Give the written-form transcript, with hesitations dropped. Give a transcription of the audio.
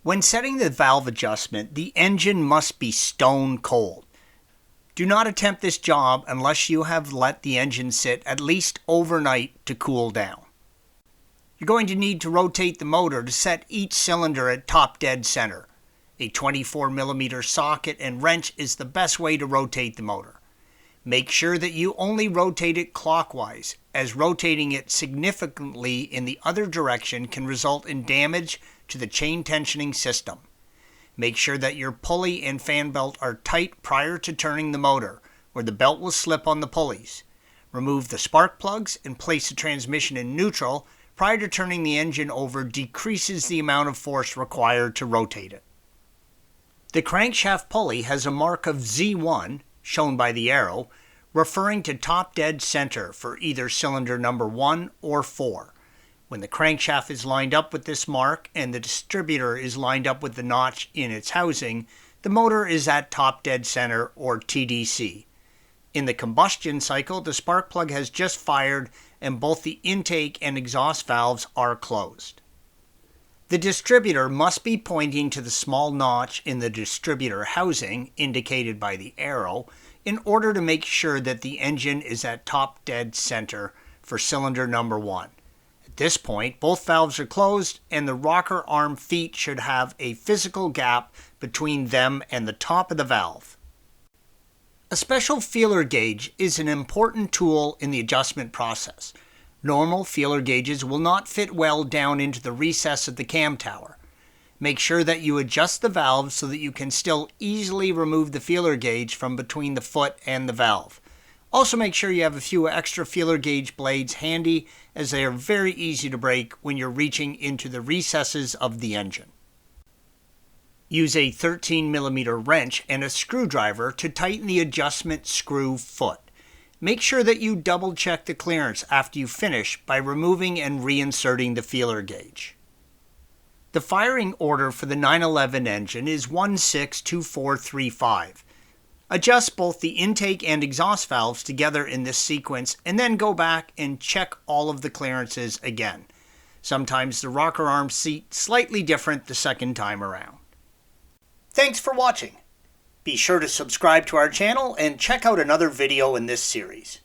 When setting the valve adjustment, the engine must be stone cold. Do not attempt this job unless you have let the engine sit at least overnight to cool down. You're going to need to rotate the motor to set each cylinder at top dead center. A 24mm socket and wrench is the best way to rotate the motor. Make sure that you only rotate it clockwise, as rotating it significantly in the other direction can result in damage to the chain tensioning system. Make sure that your pulley and fan belt are tight prior to turning the motor, or the belt will slip on the pulleys. Remove the spark plugs and place the transmission in neutral prior to turning the engine over decreases the amount of force required to rotate it. The crankshaft pulley has a mark of Z1, shown by the arrow, referring to top dead center for either cylinder number 1 or 4. When the crankshaft is lined up with this mark and the distributor is lined up with the notch in its housing, the motor is at top dead center, or TDC. In the combustion cycle, the spark plug has just fired and both the intake and exhaust valves are closed. The distributor must be pointing to the small notch in the distributor housing, indicated by the arrow, in order to make sure that the engine is at top dead center for cylinder number 1. At this point, both valves are closed and the rocker arm feet should have a physical gap between them and the top of the valve. A special feeler gauge is an important tool in the adjustment process. Normal feeler gauges will not fit well down into the recess of the cam tower. Make sure that you adjust the valve so that you can still easily remove the feeler gauge from between the foot and the valve. Also make sure you have a few extra feeler gauge blades handy, as they are very easy to break when you're reaching into the recesses of the engine. Use a 13mm wrench and a screwdriver to tighten the adjustment screw foot. Make sure that you double check the clearance after you finish by removing and reinserting the feeler gauge. The firing order for the 911 engine is 162435. Adjust both the intake and exhaust valves together in this sequence and then go back and check all of the clearances again. Sometimes the rocker arms seat slightly different the second time around. Thanks for watching. Be sure to subscribe to our channel and check out another video in this series.